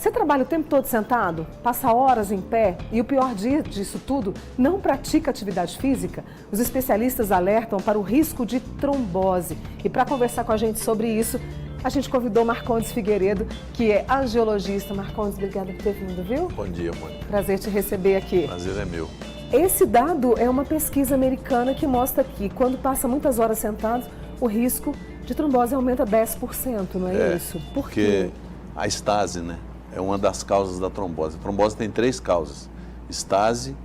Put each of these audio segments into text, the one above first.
Você trabalha o tempo todo sentado, passa horas em pé e o pior dia disso tudo, não pratica atividade física? Os especialistas alertam para o risco de trombose. E para conversar com a gente sobre isso, a gente convidou Marcondes Figueiredo, que é angiologista. Marcondes, obrigada por ter vindo, viu? Bom dia, Mônica. Prazer te receber aqui. Prazer é meu. Esse dado é uma pesquisa americana que mostra que quando passa muitas horas sentado, o risco de trombose aumenta 10%, não é isso? Por quê? Porque a estase, né, é uma das causas da trombose. A trombose tem 3 causas: estase,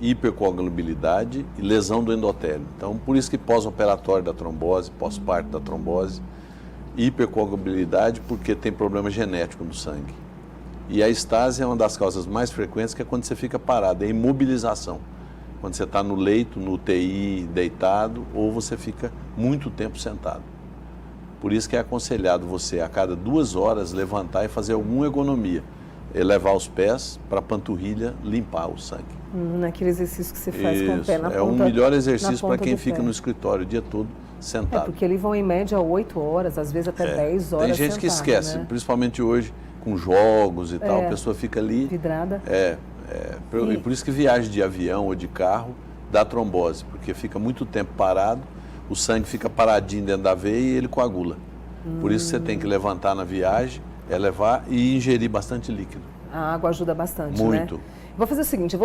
hipercoagulabilidade e lesão do endotélio. Então, por isso que pós-operatório da trombose, pós-parto da trombose, hipercoagulabilidade porque tem problema genético no sangue. E a estase é uma das causas mais frequentes, que é quando você fica parado, é imobilização. Quando você está no leito, no UTI, deitado, ou você fica muito tempo sentado. Por isso que é aconselhado você, a cada 2 horas, levantar e fazer alguma ergonomia. Elevar os pés para a panturrilha limpar o sangue. Naquele exercício que você faz com o pé na ponta. É o melhor exercício para quem fica no escritório o dia todo sentado. Porque eles vão em média 8 horas, às vezes até 10 horas. Tem gente sentado, que esquece, né? Principalmente hoje, com jogos e tal, a pessoa fica ali... Vidrada. E por isso que viagem de avião ou de carro dá trombose, porque fica muito tempo parado, o sangue fica paradinho dentro da veia e ele coagula. Por isso você tem que levantar na viagem, levar e ingerir bastante líquido. A água ajuda bastante, muito. Né? Vou fazer o seguinte,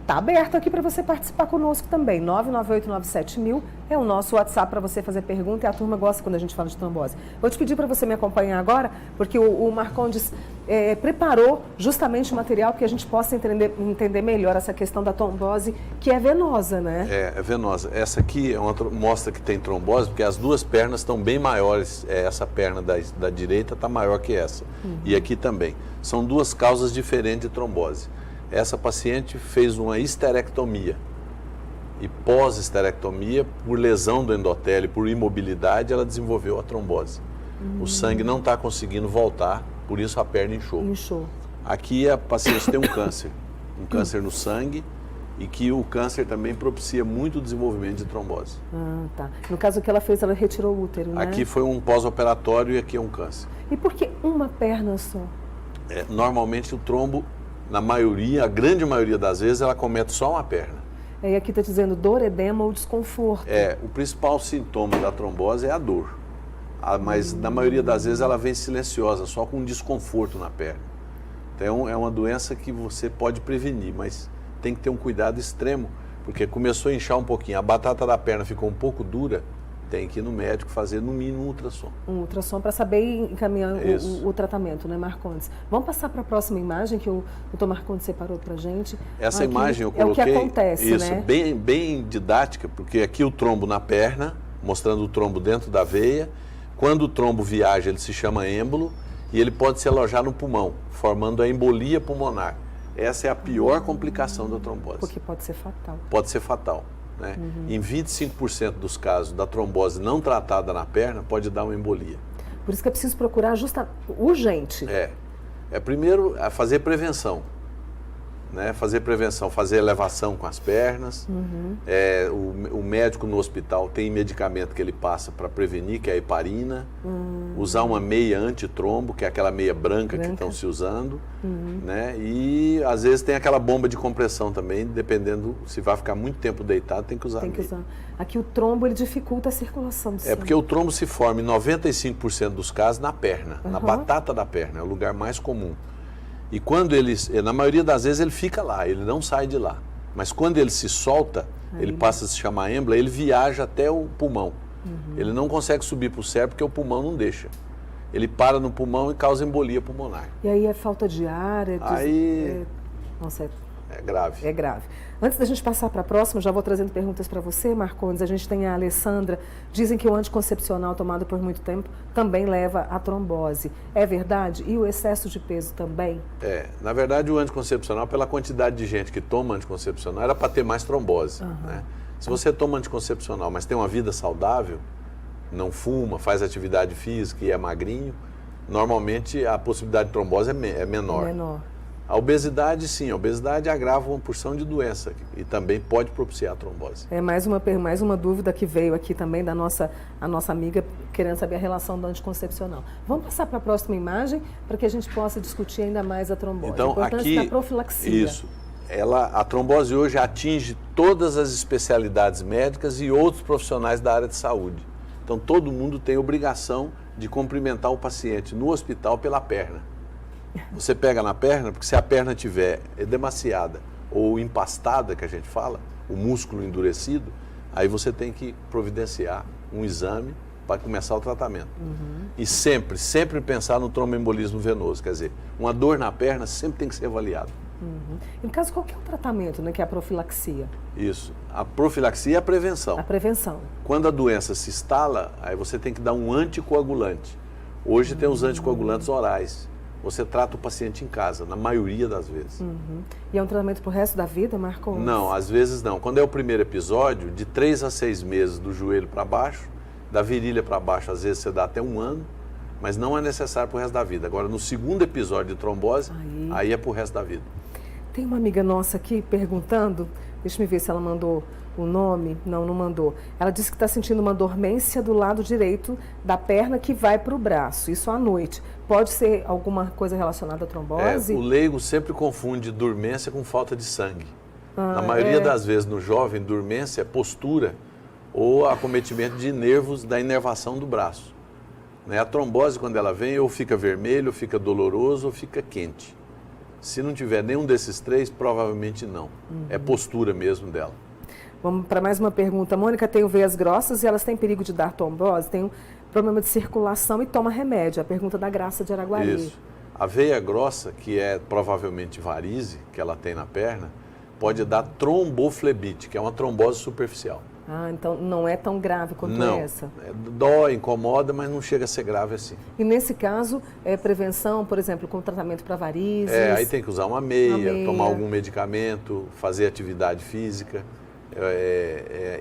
tá aberto aqui para você participar conosco também. 998-97000 é o nosso WhatsApp para você fazer pergunta, e a turma gosta quando a gente fala de trombose. Vou te pedir para você me acompanhar agora, porque o Marcondes preparou justamente o material que a gente possa entender melhor essa questão da trombose, que é venosa, né? É venosa. Essa aqui mostra que tem trombose, porque as 2 pernas estão bem maiores. Essa perna da direita está maior que essa. E aqui também. São 2 causas diferentes de trombose. Essa paciente fez uma histerectomia e pós-histerectomia, por lesão do endotélio, por imobilidade, ela desenvolveu a trombose. O sangue não está conseguindo voltar, por isso a perna inchou. Aqui a paciente tem um câncer no sangue, e que o câncer também propicia muito o desenvolvimento de trombose. Tá. No caso que ela fez, ela retirou o útero, né? Aqui foi um pós-operatório e aqui é um câncer. E por que uma perna só? Normalmente o trombo, a grande maioria das vezes, ela comete só uma perna. E aqui está dizendo dor, edema ou desconforto. O principal sintoma da trombose é a dor. Mas na maioria das vezes ela vem silenciosa, só com desconforto na perna. Então é uma doença que você pode prevenir, mas tem que ter um cuidado extremo, porque começou a inchar um pouquinho, a batata da perna ficou um pouco dura, tem que ir no médico fazer no mínimo um ultrassom. Um ultrassom para saber encaminhar o tratamento, né, Marcondes? Vamos passar para a próxima imagem que o doutor Marcondes separou para a gente. Essa imagem eu coloquei, é o que acontece, né? bem didática, porque aqui o trombo na perna, mostrando o trombo dentro da veia. Quando o trombo viaja, ele se chama êmbolo e ele pode se alojar no pulmão, formando a embolia pulmonar. Essa é a pior complicação da trombose. Porque pode ser fatal. Pode ser fatal. Né? Em 25% dos casos da trombose não tratada na perna, pode dar uma embolia. Por isso que é preciso procurar urgente. Primeiro, fazer prevenção. Né? Fazer elevação com as pernas. O médico no hospital tem medicamento que ele passa para prevenir, que é a heparina. Usar uma meia antitrombo, que é aquela meia branca que estão se usando. Né? E às vezes tem aquela bomba de compressão também, dependendo, se vai ficar muito tempo deitado, tem que usar. Aqui o trombo ele dificulta a circulação do sangue. Porque o trombo se forma em 95% dos casos na perna, na batata da perna, é o lugar mais comum. E quando na maioria das vezes ele fica lá, ele não sai de lá. Mas quando ele se solta, ele passa a se chamar êmbola, ele viaja até o pulmão. Ele não consegue subir para o cérebro porque o pulmão não deixa. Ele para no pulmão e causa embolia pulmonar. E aí é falta de ar? Nossa, é grave. É grave. Antes da gente passar para a próxima, já vou trazendo perguntas para você, Marcondes. A gente tem a Alessandra. Dizem que o anticoncepcional tomado por muito tempo também leva à trombose. É verdade? E o excesso de peso também? Na verdade o anticoncepcional, pela quantidade de gente que toma anticoncepcional, era para ter mais trombose. Né? Se você toma anticoncepcional, mas tem uma vida saudável, não fuma, faz atividade física e é magrinho, normalmente a possibilidade de trombose é menor. A obesidade, sim, a obesidade agrava uma porção de doença e também pode propiciar a trombose. É mais uma dúvida que veio aqui também a nossa amiga querendo saber a relação do anticoncepcional. Vamos passar para a próxima imagem para que a gente possa discutir ainda mais a trombose. Então, a importância aqui, da profilaxia. Isso. A trombose hoje atinge todas as especialidades médicas e outros profissionais da área de saúde. Então, todo mundo tem obrigação de cumprimentar o paciente no hospital pela perna. Você pega na perna, porque se a perna tiver edemaciada ou empastada, que a gente fala, o músculo endurecido, aí você tem que providenciar um exame para começar o tratamento. E sempre pensar no tromboembolismo venoso, quer dizer, uma dor na perna sempre tem que ser avaliada. Em caso, qual que é o tratamento, né, que é a profilaxia? Isso. A profilaxia é a prevenção. A prevenção. Quando a doença se instala, aí você tem que dar um anticoagulante. Hoje tem os anticoagulantes orais. Você trata o paciente em casa, na maioria das vezes. E é um tratamento para o resto da vida, Marcos? Não, às vezes não. Quando é o primeiro episódio, de 3 a 6 meses do joelho para baixo, da virilha para baixo, às vezes você dá até 1 ano, mas não é necessário para o resto da vida. Agora, no segundo episódio de trombose, aí é para o resto da vida. Tem uma amiga nossa aqui perguntando, deixa eu ver se ela mandou o nome. Não mandou. Ela disse que está sentindo uma dormência do lado direito da perna que vai para o braço, isso à noite. Pode ser alguma coisa relacionada à trombose? O leigo sempre confunde dormência com falta de sangue. Na maioria das vezes, no jovem, dormência é postura ou acometimento de nervos da inervação do braço. A trombose, quando ela vem, ou fica vermelho, ou fica doloroso, ou fica quente. Se não tiver nenhum desses 3, provavelmente não. É postura mesmo dela. Vamos para mais uma pergunta. Mônica, tem veias grossas e elas têm perigo de dar trombose? Tem um problema de circulação e toma remédio. A pergunta da Graça de Araguari. Isso. A veia grossa, que é provavelmente varize, que ela tem na perna, pode dar tromboflebite, que é uma trombose superficial. Então não é tão grave quanto essa? Não, dói, incomoda, mas não chega a ser grave assim. E nesse caso, prevenção, por exemplo, com tratamento para varizes? Aí tem que usar uma meia, tomar algum medicamento, fazer atividade física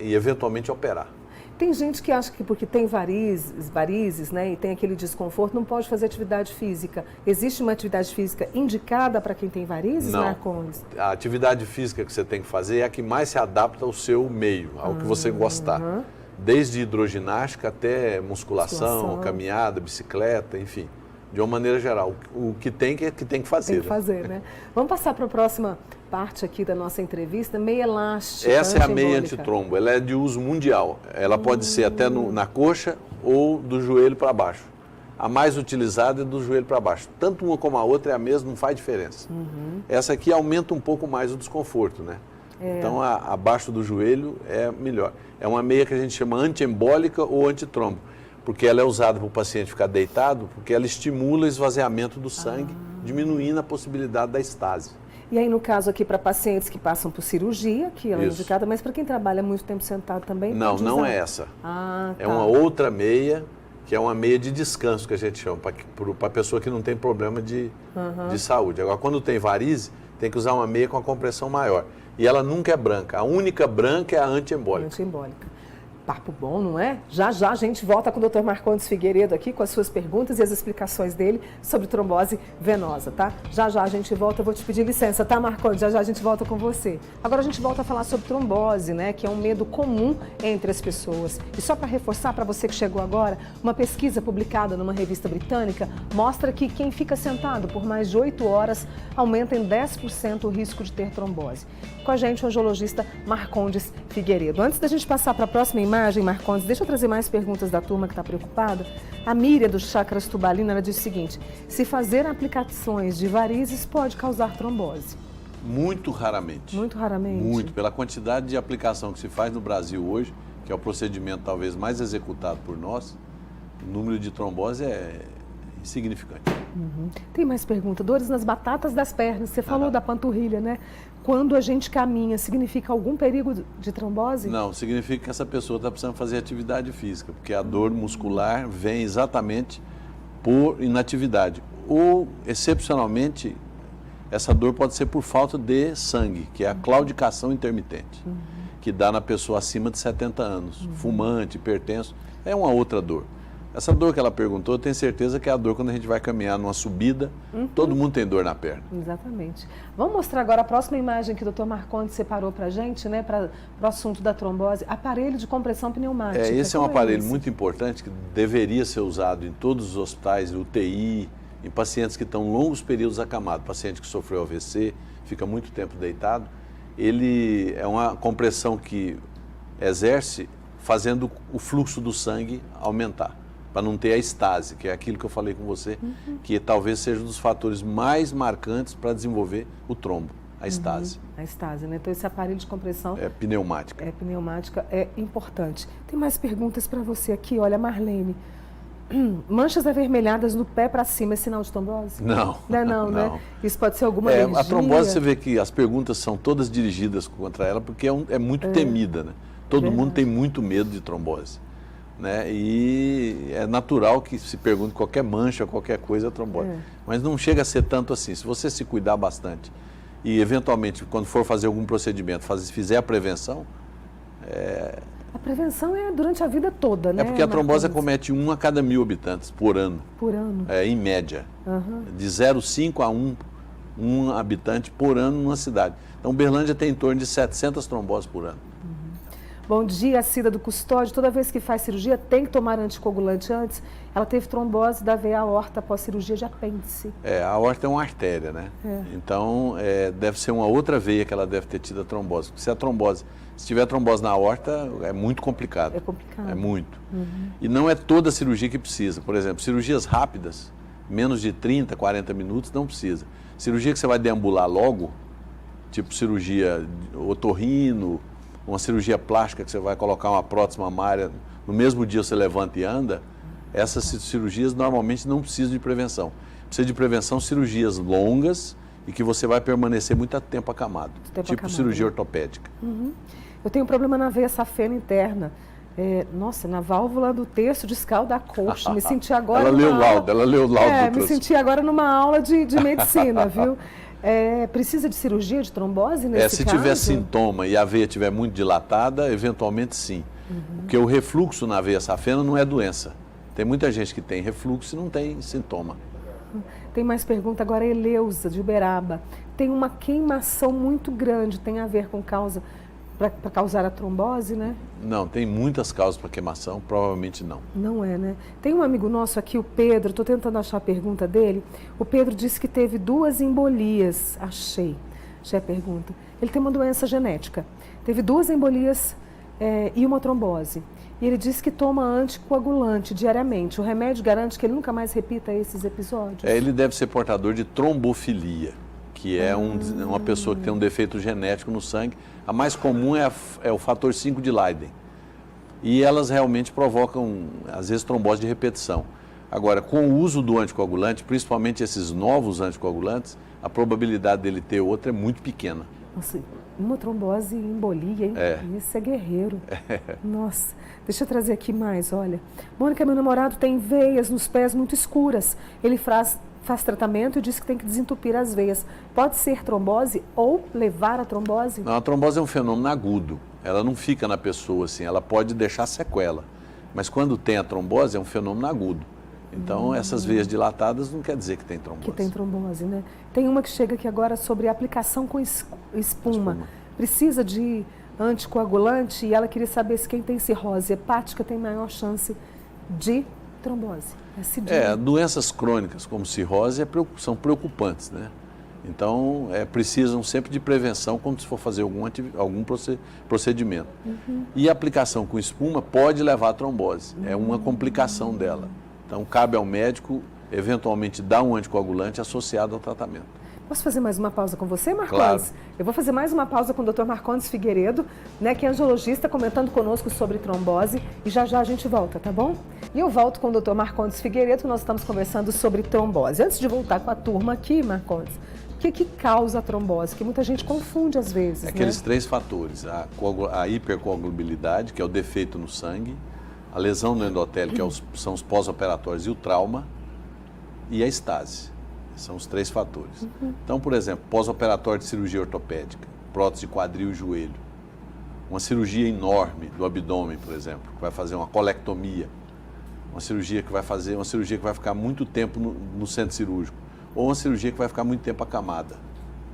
e eventualmente operar. Tem gente que acha que porque tem varizes, né, e tem aquele desconforto, não pode fazer atividade física. Existe uma atividade física indicada para quem tem varizes, Não. Marcondes? A atividade física que você tem que fazer é a que mais se adapta ao seu meio, ao que você gostar. Desde hidroginástica até musculação, caminhada, bicicleta, enfim. De uma maneira geral, o que tem que fazer. Tem que fazer, né? Vamos passar para a próxima parte aqui da nossa entrevista, meia elástica. Essa é a meia antitrombo, ela é de uso mundial. Ela pode ser até na coxa ou do joelho para baixo. A mais utilizada é do joelho para baixo. Tanto uma como a outra é a mesma, não faz diferença. Essa aqui aumenta um pouco mais o desconforto, né? Então, abaixo do joelho é melhor. É uma meia que a gente chama antiembólica ou antitrombo, porque ela é usada para o paciente ficar deitado, porque ela estimula o esvaziamento do sangue, diminuindo a possibilidade da estase. E aí, no caso aqui, para pacientes que passam por cirurgia, que ela é indicada, mas para quem trabalha muito tempo sentado também? Não é essa. É uma outra meia, que é uma meia de descanso, que a gente chama, para a pessoa que não tem problema de saúde. Agora, quando tem varize, tem que usar uma meia com a compressão maior. E ela nunca é branca. A única branca é a antiembólica. Antiembólica. Papo bom, não é? Já a gente volta com o Dr. Marcondes Figueiredo aqui com as suas perguntas e as explicações dele sobre trombose venosa, tá? Já a gente volta, eu vou te pedir licença, tá, Marcondes? Já a gente volta com você. Agora a gente volta a falar sobre trombose, né? Que é um medo comum entre as pessoas. E só para reforçar para você que chegou agora, uma pesquisa publicada numa revista britânica mostra que quem fica sentado por mais de 8 horas aumenta em 10% o risco de ter trombose. Com a gente, o angiologista Marcondes Figueiredo. Antes da gente passar para a próxima imagem, Marcondes, deixa eu trazer mais perguntas da turma que está preocupada. A Miriam, do Chakras Tubalina, ela diz o seguinte: se fazer aplicações de varizes pode causar trombose? Muito raramente. Muito raramente? Muito. Pela quantidade de aplicação que se faz no Brasil hoje, que é o procedimento talvez mais executado por nós, o número de trombose é insignificante. Tem mais pergunta? Dores nas batatas das pernas. Você falou da panturrilha, né? Quando a gente caminha, significa algum perigo de trombose? Não, significa que essa pessoa está precisando fazer atividade física, porque a dor muscular vem exatamente por inatividade. Ou, excepcionalmente, essa dor pode ser por falta de sangue, que é a claudicação intermitente, que dá na pessoa acima de 70 anos, fumante, hipertenso, é uma outra dor. Essa dor que ela perguntou, eu tenho certeza que é a dor quando a gente vai caminhar numa subida, todo mundo tem dor na perna. Exatamente. Vamos mostrar agora a próxima imagem que o Dr. Marcondes separou para a gente, né, para o assunto da trombose, aparelho de compressão pneumática. Esse é um aparelho isso? muito importante que deveria ser usado em todos os hospitais, UTI, em pacientes que estão longos períodos acamados, paciente que sofreu AVC, fica muito tempo deitado. Ele é uma compressão que exerce fazendo o fluxo do sangue aumentar, para não ter a estase, que é aquilo que eu falei com você, que talvez seja um dos fatores mais marcantes para desenvolver o trombo, a estase. A estase, né? Então esse aparelho de compressão É pneumática. É importante. Tem mais perguntas para você aqui, olha, Marlene. Manchas avermelhadas no pé para cima é sinal de trombose? Não. Não, né? Isso pode ser alguma alergia? A trombose, você vê que as perguntas são todas dirigidas contra ela, porque é muito temida, né? Todo mundo tem muito medo de trombose, né? E é natural que se pergunte qualquer mancha, qualquer coisa é trombose. Mas não chega a ser tanto assim. Se você se cuidar bastante e, eventualmente, quando for fazer algum procedimento, fizer a prevenção... A prevenção é durante a vida toda, né? É porque a trombose acomete 1 a cada 1.000 habitantes por ano. Por ano? Em média. De 0,5 a 1 habitante por ano numa cidade. Então, Uberlândia tem em torno de 700 tromboses por ano. Bom dia, Cida do Custódio. Toda vez que faz cirurgia, tem que tomar anticoagulante antes. Ela teve trombose da veia aorta após cirurgia de apêndice. A aorta é uma artéria, né? Então, deve ser uma outra veia que ela deve ter tido a trombose. Porque se tiver trombose na aorta, é muito complicado. É complicado. É muito. E não é toda cirurgia que precisa. Por exemplo, cirurgias rápidas, menos de 30, 40 minutos, não precisa. Cirurgia que você vai deambular logo, tipo cirurgia otorrino, uma cirurgia plástica que você vai colocar uma prótese mamária, no mesmo dia você levanta e anda, essas cirurgias normalmente não precisam de prevenção. Precisa de prevenção cirurgias longas e que você vai permanecer muito tempo acamado, cirurgia ortopédica. Eu tenho um problema na veia safena interna. Na válvula do terço discal da coxa. Me senti agora ela leu o laudo. Me senti agora numa aula de medicina, viu? Precisa de cirurgia de trombose nesse se caso? tiver sintoma e a veia estiver muito dilatada, eventualmente sim. Porque o refluxo na veia safena não é doença. Tem muita gente que tem refluxo e não tem sintoma. Tem mais pergunta agora, Eleusa, de Uberaba. Tem uma queimação muito grande, tem a ver com causa, para causar a trombose, né? Não, tem muitas causas para queimação, provavelmente não. Não é, né? Tem um amigo nosso aqui, o Pedro, estou tentando achar a pergunta dele. O Pedro disse que teve 2 embolias. Achei a pergunta. Ele tem uma doença genética. Teve 2 embolias e uma trombose. E ele disse que toma anticoagulante diariamente. O remédio garante que ele nunca mais repita esses episódios? Ele deve ser portador de trombofilia, que é uma pessoa que tem um defeito genético no sangue. A mais comum é o fator 5 de Leiden. E elas realmente provocam, às vezes, trombose de repetição. Agora, com o uso do anticoagulante, principalmente esses novos anticoagulantes, a probabilidade dele ter outra é muito pequena. Nossa, uma trombose e embolia, hein? Isso é guerreiro. Nossa, deixa eu trazer aqui mais, olha. Mônica, meu namorado tem veias nos pés muito escuras. Ele faz tratamento e diz que tem que desentupir as veias. Pode ser trombose ou levar a trombose? Não, a trombose é um fenômeno agudo. Ela não fica na pessoa assim, ela pode deixar sequela. Mas quando tem a trombose, é um fenômeno agudo. Então, essas veias dilatadas não quer dizer que tem trombose. Que tem trombose, né? Tem uma que chega aqui agora sobre aplicação com espuma. Precisa de anticoagulante e ela queria saber se quem tem cirrose hepática tem maior chance de trombose. Doenças crônicas como cirrose são preocupantes, né? Então, precisam sempre de prevenção quando se for fazer algum procedimento. E a aplicação com espuma pode levar a trombose, é uma complicação dela. Então, cabe ao médico, eventualmente, dar um anticoagulante associado ao tratamento. Posso fazer mais uma pausa com você, Marcondes? Claro. Eu vou fazer mais uma pausa com o Dr. Marcondes Figueiredo, né, que é angiologista, comentando conosco sobre trombose. E já a gente volta, tá bom? E eu volto com o Dr. Marcondes Figueiredo, nós estamos conversando sobre trombose. Antes de voltar com a turma aqui, Marcondes, o que causa a trombose? Que muita gente confunde às vezes, Aqueles 3 fatores, a hipercoagulabilidade, que é o defeito no sangue, a lesão no endotélio, que são os pós-operatórios, e o trauma, e a estase. São os 3 fatores. Então, por exemplo, pós-operatório de cirurgia ortopédica, prótese de quadril e joelho. Uma cirurgia enorme do abdômen, por exemplo, que vai fazer uma colectomia. uma cirurgia que vai fazer, uma cirurgia que vai ficar muito tempo no centro cirúrgico, ou uma cirurgia que vai ficar muito tempo acamada.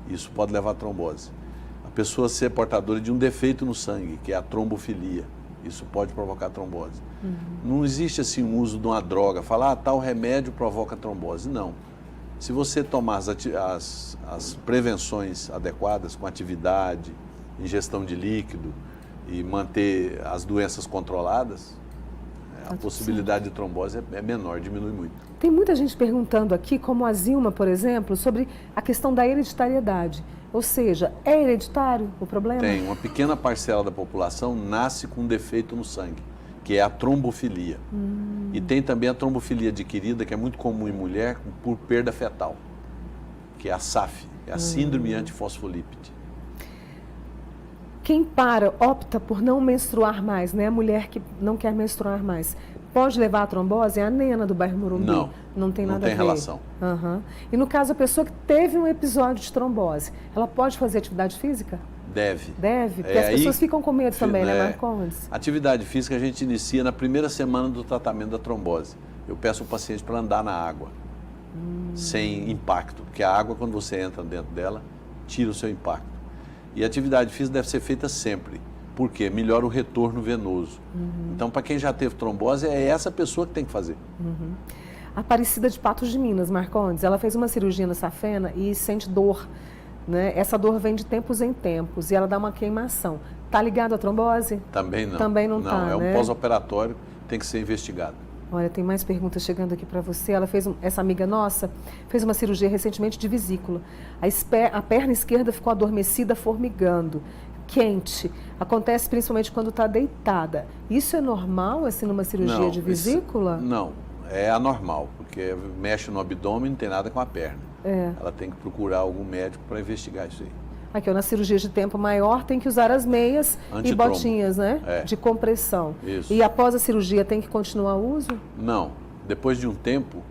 Isso pode levar a trombose. A pessoa ser portadora de um defeito no sangue, que é a trombofilia. Isso pode provocar trombose. Não existe assim um uso de uma droga, falar tal remédio provoca trombose. Não. Se você tomar as prevenções adequadas, com atividade, ingestão de líquido e manter as doenças controladas, a possibilidade de trombose é menor, diminui muito. Tem muita gente perguntando aqui, como a Zilma, por exemplo, sobre a questão da hereditariedade. Ou seja, é hereditário o problema? Tem. Uma pequena parcela da população nasce com um defeito no sangue, que é a trombofilia. E tem também a trombofilia adquirida, que é muito comum em mulher, por perda fetal, que é a SAF, é a síndrome antifosfolípide. Quem opta por não menstruar mais, né? A mulher que não quer menstruar mais, pode levar a trombose? É a Nena do bairro Morumbi? Não tem nada a ver. Não tem relação. E no caso, a pessoa que teve um episódio de trombose, ela pode fazer atividade física? Deve. Deve? Porque as pessoas ficam com medo também, né, Marcondes? Atividade física a gente inicia na primeira semana do tratamento da trombose. Eu peço ao paciente para andar na água, sem impacto, porque a água, quando você entra dentro dela, tira o seu impacto. E a atividade física deve ser feita sempre. Por quê? Melhora o retorno venoso. Então, para quem já teve trombose, é essa pessoa que tem que fazer. A Aparecida de Patos de Minas, Marcondes, ela fez uma cirurgia na safena e sente dor, né? Essa dor vem de tempos em tempos e ela dá uma queimação. Está ligado à trombose? Também não. Também não está, é um né? pós-operatório, tem que ser investigado. Olha, tem mais perguntas chegando aqui para você. Ela essa amiga nossa, fez uma cirurgia recentemente de vesícula. A perna esquerda ficou adormecida, formigando, quente. Acontece principalmente quando está deitada. Isso é normal, assim, numa cirurgia de vesícula? Não, é anormal, porque mexe no abdômen, não tem nada com a perna. Ela tem que procurar algum médico para investigar isso aí. Aqui, na cirurgia de tempo maior, tem que usar as meias e botinhas, né? De compressão. Isso. E após a cirurgia, tem que continuar o uso? Não. Depois de um tempo,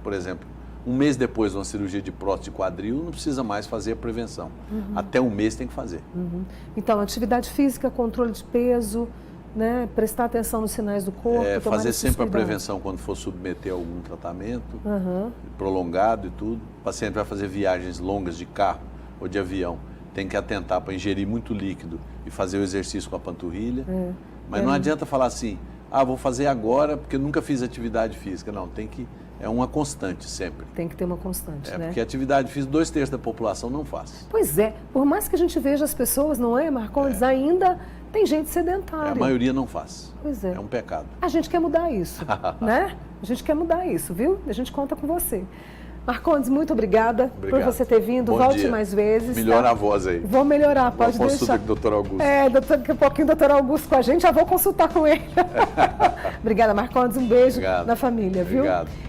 por exemplo, um mês depois de uma cirurgia de prótese de quadril, não precisa mais fazer a prevenção. Até um mês tem que fazer. Então, atividade física, controle de peso, né? Prestar atenção nos sinais do corpo. Fazer sempre a prevenção quando for submeter a algum tratamento prolongado e tudo. O paciente vai fazer viagens longas de carro ou de avião, tem que atentar para ingerir muito líquido e fazer o exercício com a panturrilha. Mas não adianta falar assim, vou fazer agora porque nunca fiz atividade física. Não, é uma constante sempre. Tem que ter uma constante, né? Porque atividade física, 2/3 da população não faz. Pois é, por mais que a gente veja as pessoas, não é, Marcondes, ainda tem gente sedentária. A maioria não faz. Pois é. É um pecado. A gente quer mudar isso, né? A gente quer mudar isso, viu? A gente conta com você. Marcondes, muito obrigada por você ter vindo. Bom Volte dia. mais vezes. Melhora a voz aí. Vou melhorar, pode deixar. Consulta com o Dr. Augusto. Daqui a pouquinho o Dr. Augusto com a gente, já vou consultar com ele. Obrigada, Marcondes. Um beijo na família, viu? Obrigado.